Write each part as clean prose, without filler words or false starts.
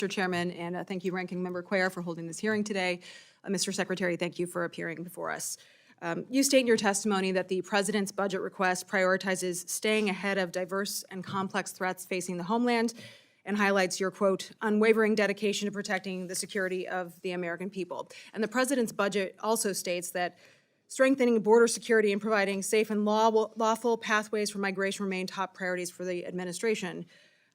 Mr. Chairman, and thank you, Ranking Member Cuellar, for holding this hearing today. Mr. Secretary, thank you for appearing before us. You state in your testimony that the President's budget request prioritizes staying ahead of diverse and complex threats facing the homeland and highlights your, quote, unwavering dedication to protecting the security of the American people. And the President's budget also states that strengthening border security and providing safe and lawful pathways for migration remain top priorities for the administration.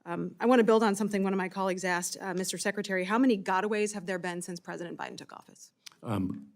I want to build on something one of my colleagues asked, Mr. Secretary. How many gotaways have there been since President Biden took office?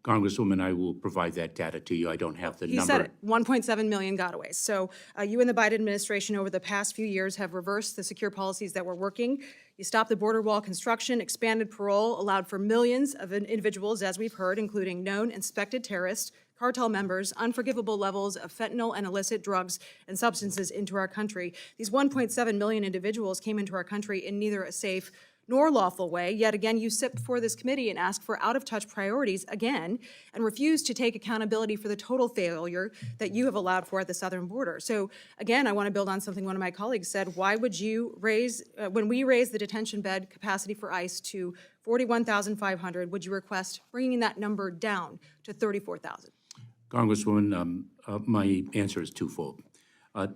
Congresswoman, I will provide that data to you. I don't have the number. He said it, 1.7 million gotaways. So you and the Biden administration over the past few years have reversed the secure policies that were working. You stopped the border wall construction, expanded parole, allowed for millions of individuals, as we've heard, including known and suspected terrorists, cartel members, unforgivable levels of fentanyl and illicit drugs and substances into our country. These 1.7 million individuals came into our country in neither a safe nor lawful way. Yet again, you sit before this committee and ask for out-of-touch priorities again and refuse to take accountability for the total failure that you have allowed for at the southern border. So again, I want to build on something one of my colleagues said. Why would you raise, when we raise the detention bed capacity for ICE to 41,500, would you request bringing that number down to 34,000? Congresswoman, my answer is twofold.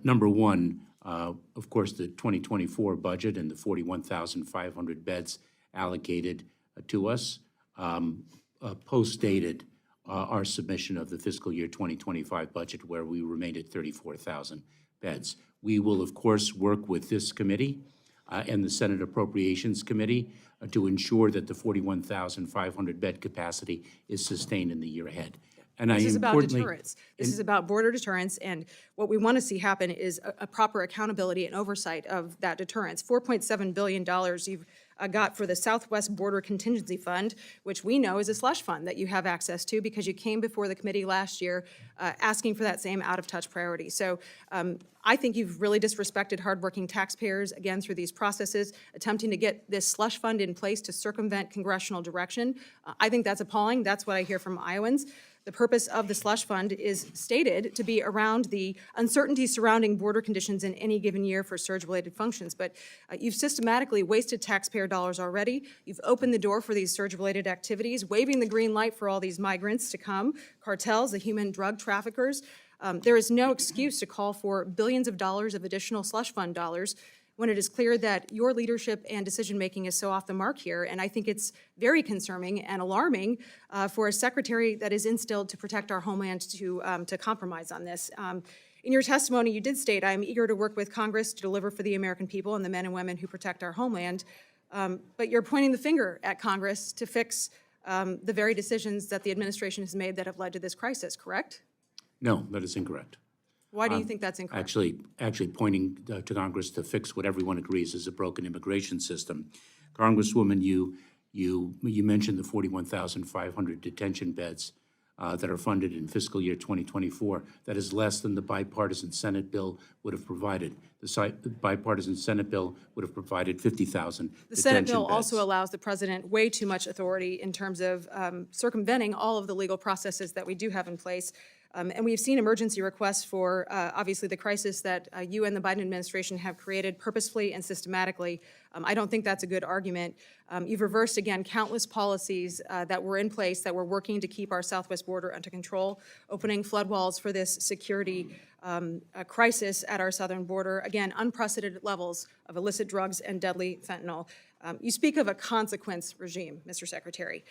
Number one, of course, the 2024 budget and the 41,500 beds allocated to us post-dated our submission of the fiscal year 2025 budget, where we remained at 34,000 beds. We will, of course, work with this committee and the Senate Appropriations Committee to ensure that the 41,500 bed capacity is sustained in the year ahead. And this is about deterrence. This is about border deterrence, and what we want to see happen is a proper accountability and oversight of that deterrence. $4.7 billion you've got for the Southwest Border Contingency Fund, which we know is a slush fund that you have access to because you came before the committee last year asking for that same out-of-touch priority. So I think you've really disrespected hardworking taxpayers, again, through these processes, attempting to get this slush fund in place to circumvent congressional direction. I think that's appalling. That's what I hear from Iowans. The purpose of the slush fund is stated to be around the uncertainty surrounding border conditions in any given year for surge-related functions. But you've systematically wasted taxpayer dollars already. You've opened the door for these surge-related activities, waving the green light for all these migrants to come, cartels, the human drug traffickers. There is no excuse to call for billions of dollars of additional slush fund dollars when it is clear that your leadership and decision-making is so off the mark here. And I think it's very concerning and alarming for a secretary that is instilled to protect our homeland to compromise on this. In your testimony, you did state, I'm eager to work with Congress to deliver for the American people and the men and women who protect our homeland. But you're pointing the finger at Congress to fix the very decisions that the administration has made that have led to this crisis, correct? No, that is incorrect. Why do you think that's incorrect? Actually pointing to Congress to fix what everyone agrees is a broken immigration system. Congresswoman, you mentioned the 41,500 detention beds that are funded in fiscal year 2024. That is less than the bipartisan Senate bill would have provided. The bipartisan Senate bill would have provided 50,000 The Senate bill also allows the president way too much authority in terms of circumventing all of the legal processes that we do have in place. And we've seen emergency requests for, obviously, the crisis that you and the Biden administration have created purposefully and systematically. I don't think that's a good argument. You've reversed, again, countless policies that were in place that were working to keep our southwest border under control, opening flood walls for this security crisis at our southern border. Again, unprecedented levels of illicit drugs and deadly fentanyl. You speak of a consequence regime, Mr. Secretary.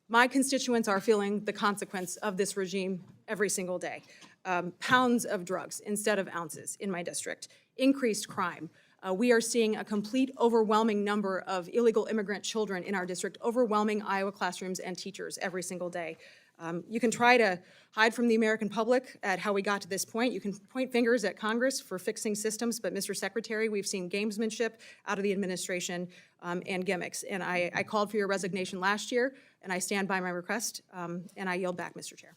My constituents are feeling the consequence of this regime every single day. Pounds of drugs instead of ounces in my district. Increased crime. We are seeing a complete overwhelming number of illegal immigrant children in our district, overwhelming Iowa classrooms and teachers every single day. You can try to hide from the American public at how we got to this point. You can point fingers at Congress for fixing systems, but Mr. Secretary, we've seen gamesmanship out of the administration and gimmicks. And I called for your resignation last year, and I stand by my request, and I yield back, Mr. Chair.